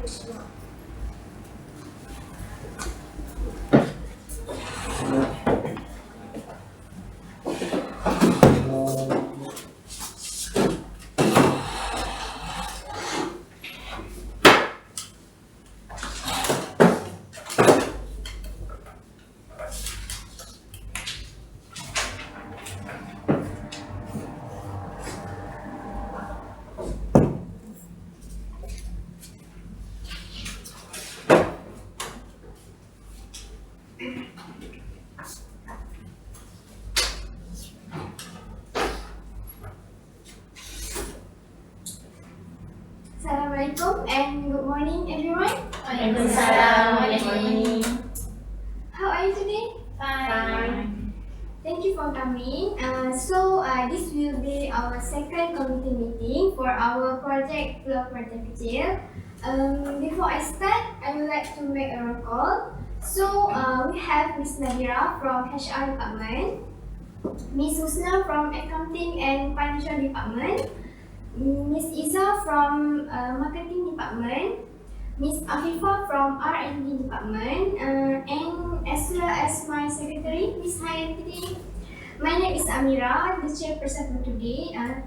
Assalamualaikum and good morning everyone. Waalaikumsalam. Good morning. How are you today? Fine. Thank you for coming. This will be our second committee meeting for our project Pulau Kecil. Before I start, I would like to make a roll call. We have Miss Nadira from HR department, Miss Husna from accounting and financial department, Miss Iza from marketing department, Miss Afifah from R&D department, and as well as my secretary, Miss Hayati. My name is Amira, the chairperson for today. I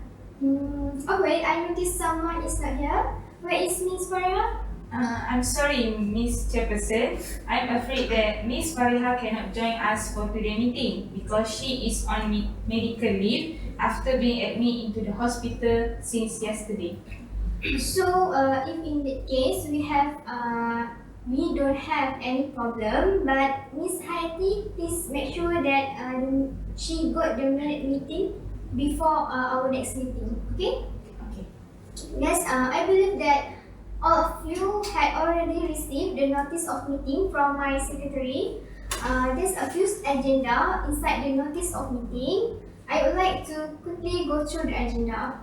noticed someone is not here. Where is Miss Faria? I'm sorry, Miss Chairperson. I'm afraid that Miss Fariha cannot join us for today's meeting because she is on medical leave after being admitted into the hospital since yesterday. So, if in that case we don't have any problem, but Miss Hayati, please make sure that she got the meeting before our next meeting. Okay? Okay. Yes, I believe that all of you had already received the notice of meeting from my secretary. There's a few agenda inside the notice of meeting. I would like to quickly go through the agenda.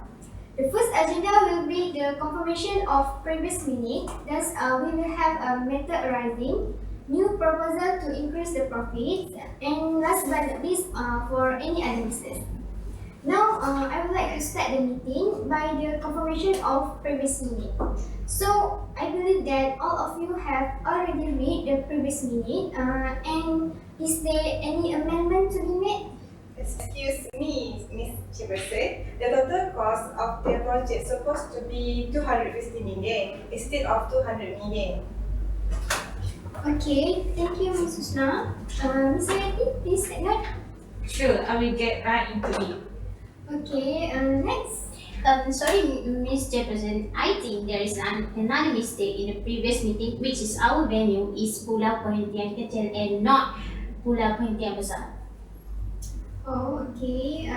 The first agenda will be the confirmation of previous minute. Thus, we will have a matter arising, new proposal to increase the profits, and last but not least, for any other business. Now, I would like to start the meeting by the confirmation of previous minute. So, I believe that all of you have already read the previous minute, and is there any amendment to be made? Excuse me, Miss Chairperson. The total cost of the project supposed to be 250 million instead of 200 million. Okay, thank you, Ms. Husna. Ms. Hayati, please take note. Sure, I will get right into it. Okay, next. Sorry, Ms. Jefferson. I think there is another mistake in the previous meeting, which is our venue is Pulau Perhentian Kecil and not Pulau Perhentian Besar. Oh, okay.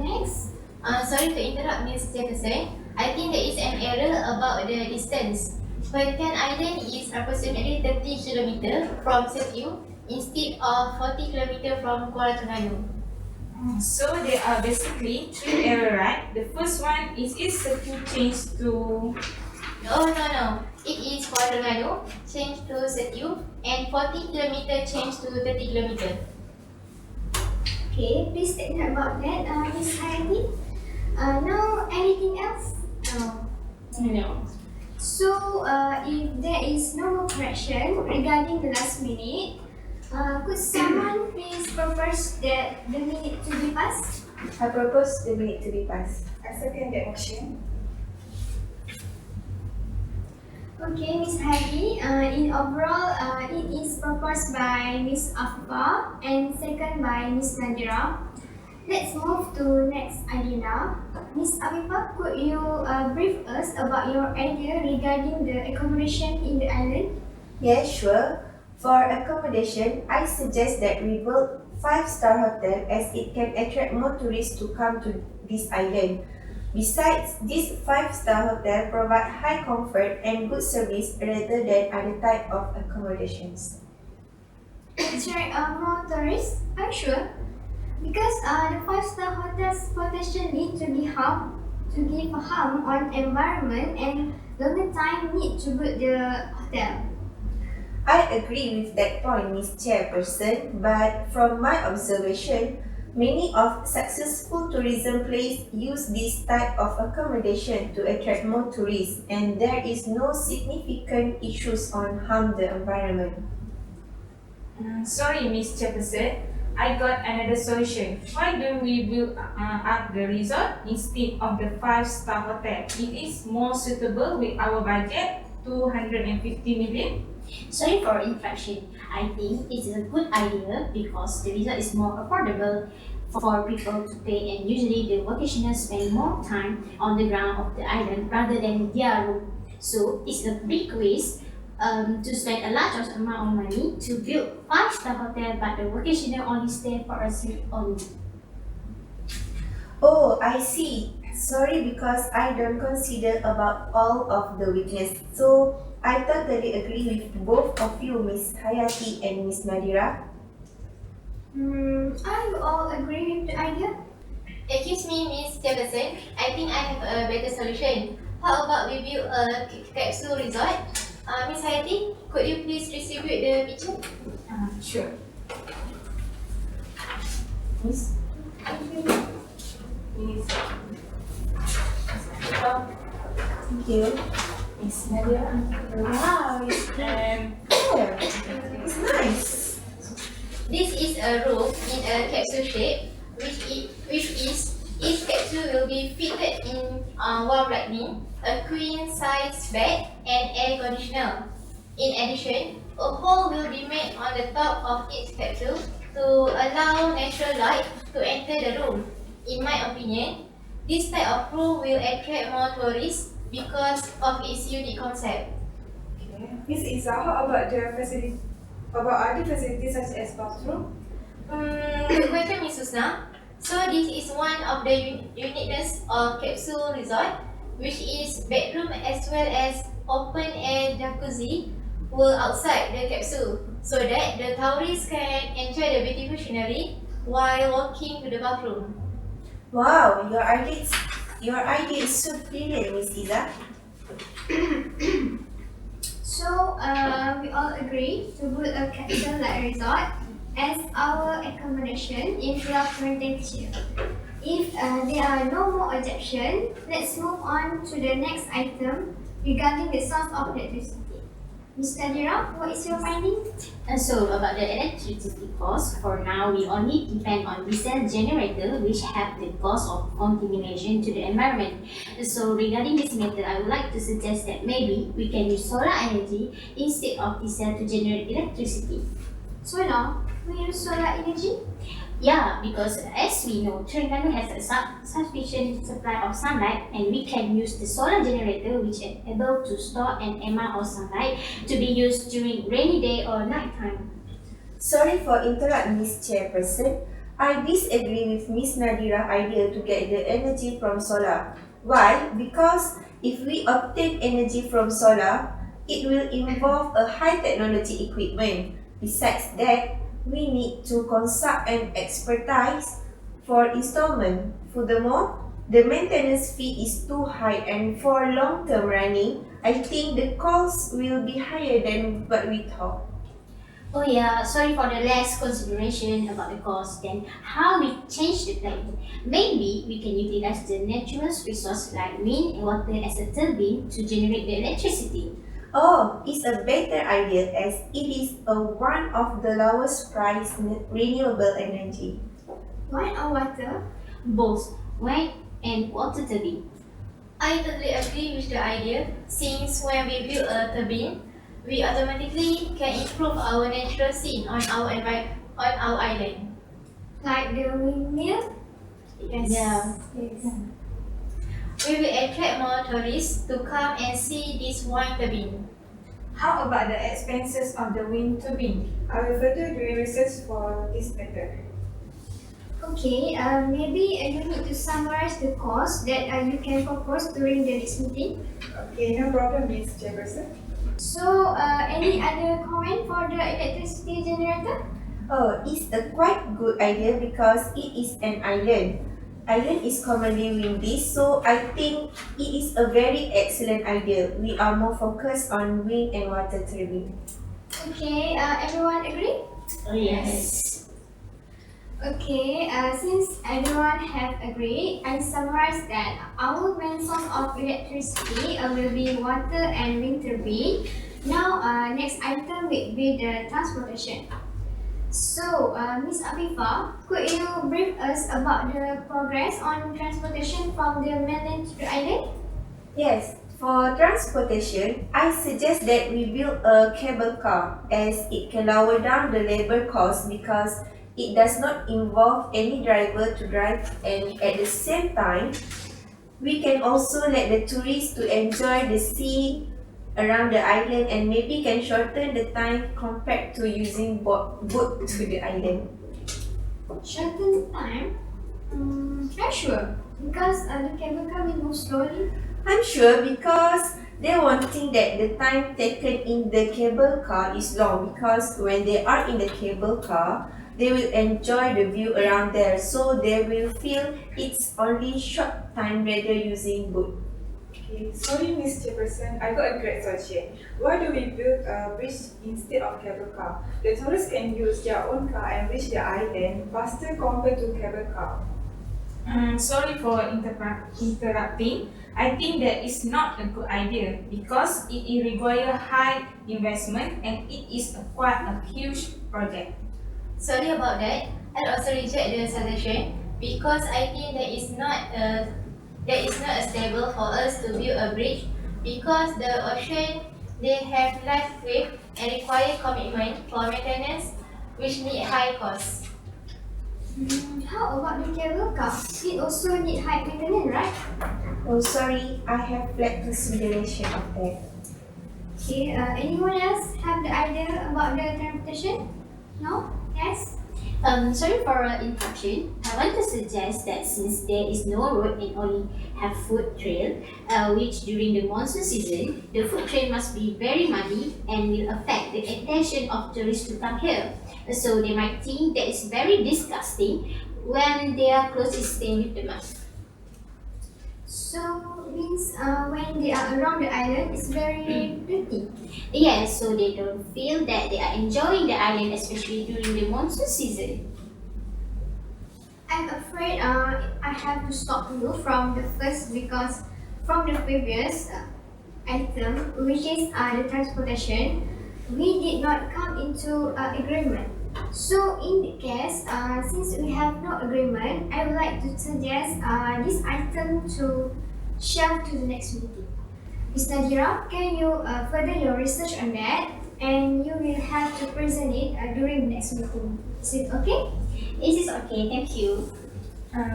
Next. Sorry to interrupt, Ms. Jefferson. I think there is an error about the distance. Perhentian Island is approximately 30 km from Setiu instead of 40 km from Kuala Terengganu. So there are basically three errors, right? The first one is Setiu changed to... No. It is Kuala Terengganu changed to Setiu and 40 km changed to 30 km. Okay, please take note about that, Ms. Hayati. Now, anything else? No. So, if there is no more correction regarding the last minute, could someone please propose that the minute to be passed? I propose the minute to be passed. I second that motion. Okay, Ms. Hadi, in overall, it is proposed by Ms. Afifah and second by Ms. Nadira. Let's move to next agenda. Ms. Afifah, could you brief us about your idea regarding the accommodation in the island? Yes, sure. For accommodation, I suggest that we build 5-star hotel as it can attract more tourists to come to this island. Besides, this 5-star hotel provide high comfort and good service rather than other type of accommodations. Attract more tourists? I'm sure. Because the 5-star hotels potentially to give a harm on environment and longer time need to build the hotel. I agree with that point, Ms. Chairperson, but from my observation, Many of successful tourism places use this type of accommodation to attract more tourists, and there is no significant issues on harm the environment. Sorry, Miss Chairperson. I got another solution. Why don't we build up the resort instead of the five-star hotel? It is more suitable with our budget, 250 million. Sorry for interruption. I think it's a good idea because the resort is more affordable for people to pay, and usually the vacationers spend more time on the ground of the island rather than their room. So it's a big waste to spend a large amount of money to build five-star hotel, but the vacationer only stay for a sleep only. Oh, I see. Sorry because I don't consider about all of the weakness. So I totally agree with both of you, Miss Hayati and Miss Nadira. Are you all agree with the idea? Excuse me, Miss Jefferson. I think I have a better solution. How about we build a capsule resort? Miss Hayati, could you please distribute the picture? Sure. Miss? Miss Thank you. Miss Nadia. Wow, Yeah, it's nice. this is a room in a capsule shape, which is each capsule will be fitted in warm lighting, a queen size bed, and air conditioner. In addition, a hole will be made on the top of each capsule to allow natural light to enter the room. In my opinion, this type of room will attract more tourists because of its unique concept. Okay. Miss Isa, how about other facilities such as bathroom? Good question, Miss Susna. So this is one of the uniqueness of capsule resort, which is bedroom as well as open air jacuzzi were outside the capsule, so that the tourists can enjoy the beautiful scenery while walking to the bathroom. Wow, your idea is so brilliant, Miss Iza. So, we all agree to build a capsule-like resort as our accommodation in Pulau Perhentian. If there are no more objections, let's move on to the next item regarding the source of electricity. Ms. Nadira, what is your finding? And so about the electricity cost, for now we only depend on diesel generator which have the cost of contamination to the environment. So regarding this matter, I would like to suggest that maybe we can use solar energy instead of diesel to generate electricity. Solar? We use solar energy? Yeah, because as we know, Terengganu has a sufficient supply of sunlight, and we can use the solar generator which is able to store an amount of sunlight to be used during rainy day or night time. Sorry for interrupting, Miss Chairperson. I disagree with Miss Nadira's idea to get the energy from solar. Why? Because if we obtain energy from solar, it will involve a high technology equipment. Besides that, we need to consult an expertise for installment. Furthermore, the maintenance fee is too high, and for long-term running, I think the cost will be higher than what we thought. Oh yeah, sorry for the less consideration about the cost. Then how we change the plan? Maybe we can utilize the natural resource like wind and water as a turbine to generate the electricity. Oh, it's a better idea as it is one of the lowest price renewable energy. Wine or water? Both wind and water turbine. I totally agree with the idea, since when we build a turbine, we automatically can improve our natural scene on our island. Like the windmill? Yes. Yeah. Yes. We will attract more tourists to come and see this wind turbine. How about the expenses of the wind turbine? I will further do research for this matter. Okay, maybe you need to summarize the cost that you can propose during the next meeting. Okay, no problem, Miss Chairperson. So, any other comment for the electricity generator? Oh, it's a quite good idea because it is an island. Island is commonly windy, so I think it is a very excellent idea. We are more focused on wind and water turbine. Okay, everyone agree? Yes. Okay, since everyone have agreed, I summarize that our main source of electricity will be water and wind turbine. Now, next item will be the transportation. So, Miss Afifa, could you brief us about the progress on transportation from the mainland to the island? Yes, for transportation, I suggest that we build a cable car as it can lower down the labor cost because it does not involve any driver to drive, and at the same time we can also let the tourists to enjoy the sea around the island and maybe can shorten the time compared to using boat to the island. Shorten time? Are you sure? Because the cable car will move slowly. I'm sure because they won't think that the time taken in the cable car is long because when they are in the cable car, they will enjoy the view around there so they will feel it's only short time rather using boat. Okay, sorry, Miss Chairperson, I got a great suggestion. Why do we build a bridge instead of cable car? The tourists can use their own car and reach the island faster compared to cable car. Sorry for interrupting. I think that is not a good idea because it requires high investment and it is quite a huge project. Sorry about that. I also reject the suggestion because I think that is not stable for us to build a bridge because the ocean they have life wave and require commitment for maintenance which need high cost. How about the cable car? It also need high maintenance, right? Oh, sorry, I have lack consideration of that. Okay, anyone else have the idea about the transportation? No? Yes? Sorry for interruption. I want to suggest that since there is no road and only have food trail, which during the monsoon season, the food trail must be very muddy and will affect the attention of tourists to come here. So they might think that it's very disgusting when their clothes is stained with the mud. So, means when they are around the island, it's very dirty. Yes, so they don't feel that they are enjoying the island, especially during the monsoon season. I'm afraid I have to stop you from the first because from the previous item, which is the transportation, we did not come into agreement. So in the case, since we have no agreement, I would like to suggest this item to shelve to the next meeting. Ms. Nadira, can you further your research on that and you will have to present it during the next meeting. Is it okay? It is okay, thank you.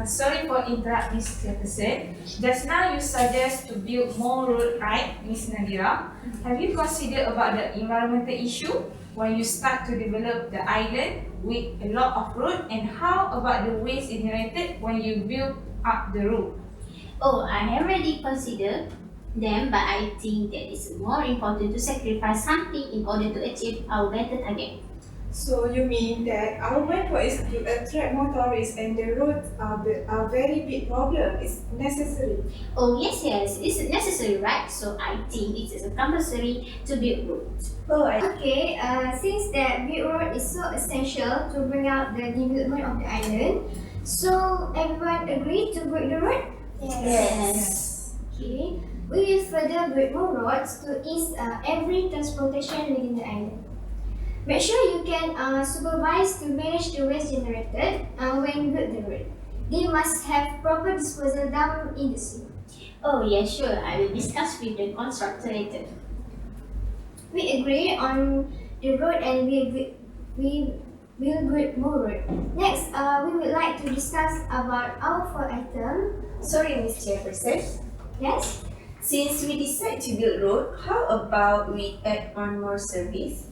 Sorry for interrupt, Miss Jefferson. Just now you suggest to build more road, right, Miss Nadira? Have you considered about the environmental issue when you start to develop the island with a lot of road? And how about the waste generated when you build up the road? Oh, I have already considered them, but I think that it's more important to sacrifice something in order to achieve our better target. So you mean that our method is to attract more tourists and the roads are a very big problem. It's necessary. Oh yes, it's necessary, right? So I think it is compulsory to build roads. Oh, Okay, since that build road is so essential to bring up the development of the island, so everyone agree to build the road? Yes. Okay, we will further build more roads to ease every transportation within the island. Make sure you can supervise to manage the waste generated when you build the road. They must have proper disposal down in the sea. Oh yeah, sure. I will discuss with the constructor later. We agree on the road and we will build more road. Next, we would like to discuss about our fourth item. sorry, Miss Chairperson. Yes? Since we decide to build road, how about we add on more service?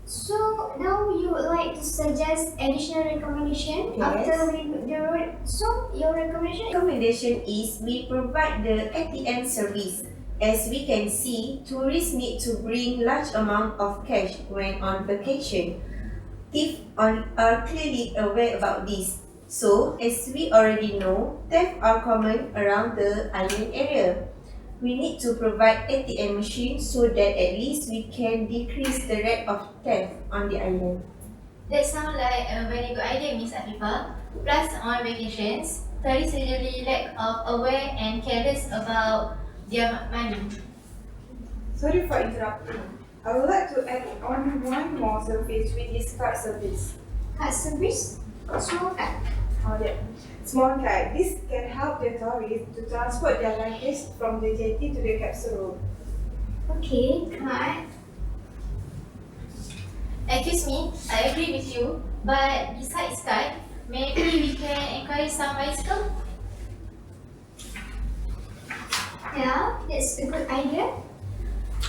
So now you would like to suggest additional recommendation Yes. after we build the road. So your recommendation? Recommendation is we provide the ATM service. As we can see, tourists need to bring large amount of cash when on vacation. Thieves are clearly aware about this. So, as we already know, thefts are common around the island area. We need to provide ATM machines so that at least we can decrease the rate of theft on the island. That sounds like a very good idea, Miss Afifa. Plus, on vacations, tourists usually lack of aware and careless about their money. Sorry for interrupting. I would like to add on one more service, which is card service. Card service? Small card. Oh yeah. Small card. This can help the tourists to transport their luggage from the jetty to the capsule room. Okay, card. Excuse me, I agree with you, but besides card, maybe we can encourage some bicycle? Yeah, that's a good idea.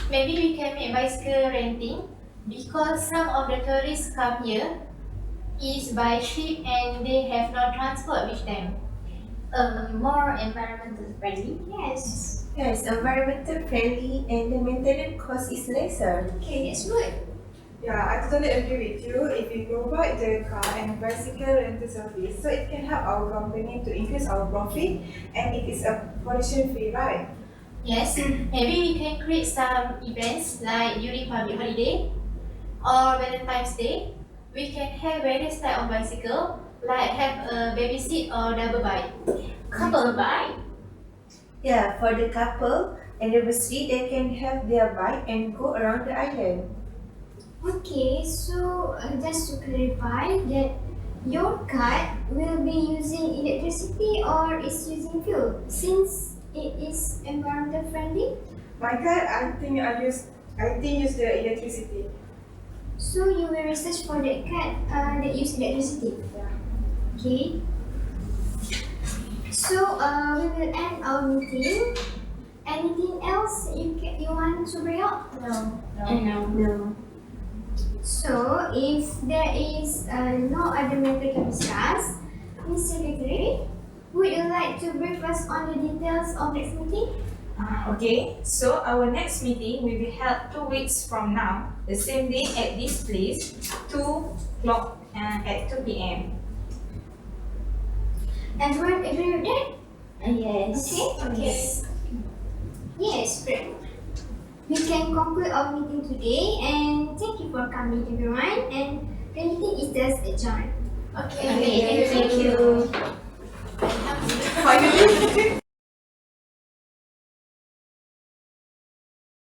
Maybe we can make bicycle renting because some of the tourists come here is by ship and they have no transport with them. More environmental friendly. Yes. Yes, environmental friendly and the maintenance cost is lesser. Okay, that's good. Yeah, I totally agree with you. If we provide the car and bicycle rental service, so it can help our company to increase our profit, and it is a pollution-free ride. Yes, maybe we can create some events like during public holiday or Valentine's Day. We can have various type of bicycle, like have a baby seat or double bike. Couple bike. Yeah, for the couple anniversary, they can have their bike and go around the island. Okay, so just to clarify that your card will be using electricity or is using fuel since it is environmental friendly. My car, I think use the electricity. So you will research for that card that use electricity. Yeah. Okay. So we will end our meeting. Anything else you want to bring up? No. No. So if there is no other matter to discuss, Ms. Secretary, would you like to brief us on the details of next meeting? Okay, so our next meeting will be held 2 weeks from now, the same day at this place, 2 o'clock at 2 p.m. Everyone agree with that? Yes. Okay. Yes, great. We can conclude our meeting today and thank you for coming everyone and the meeting is just adjourned. Okay, Thank you. Finally.